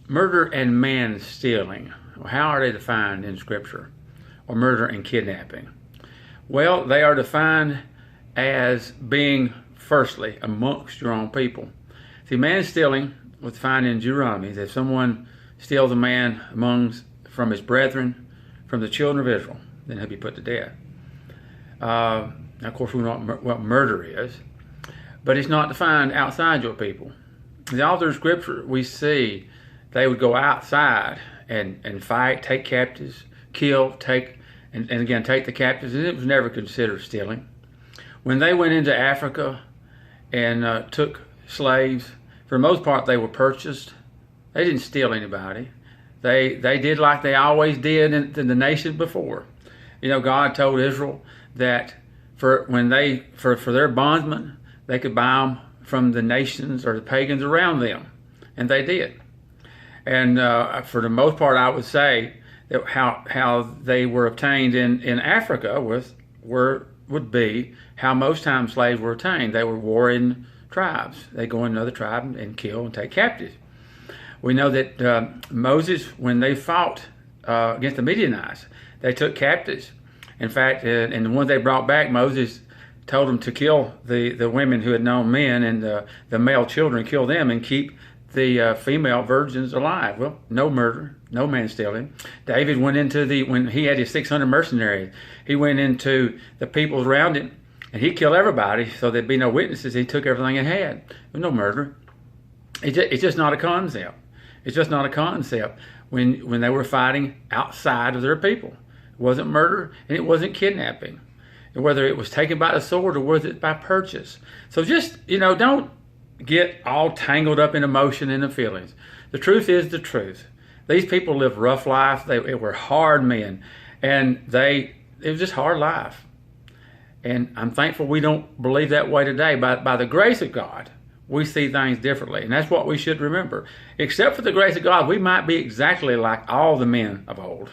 Murder and man stealing, how are they defined in Scripture? Or murder and kidnapping? Well, they are defined as being, firstly, amongst your own people. See, man stealing was defined in Deuteronomy. If someone steals a man from his brethren, from the children of Israel, then he'll be put to death. Now, of course, we know what murder is, but it's not defined outside your people. The author of Scripture, we see they would go outside and fight, take captives, kill, and again, take the captives, and it was never considered stealing. When they went into Africa and took slaves, for the most part, they were purchased. They didn't steal anybody. They did like they always did in the nation before. You know, God told Israel that for their bondsmen, they could buy them from the nations or the pagans around them, and they did. And for the most part, I would say that how they were obtained in Africa would be how most times slaves were obtained. They were warring tribes. They go in another tribe and kill and take captives. We know that Moses, when they fought against the Midianites, they took captives. In fact, and the ones they brought back, Moses told them to kill the women who had known men, and the male children, kill them and keep the female virgins alive. Well, no murder, no man stealing. David went when he had his 600 mercenaries, he went into the people around him and he killed everybody so there'd be no witnesses. He took everything he had. There was no murder. It's just not a concept. It's just not a concept when they were fighting outside of their people. It wasn't murder and it wasn't kidnapping. And whether it was taken by the sword or was it by purchase. So just, don't get all tangled up in emotion and the feelings. The truth is the truth. These people lived rough life. They were hard men, and it was just hard life. And I'm thankful we don't believe that way today. By the grace of God, we see things differently, and that's what we should remember. Except for the grace of God, we might be exactly like all the men of old.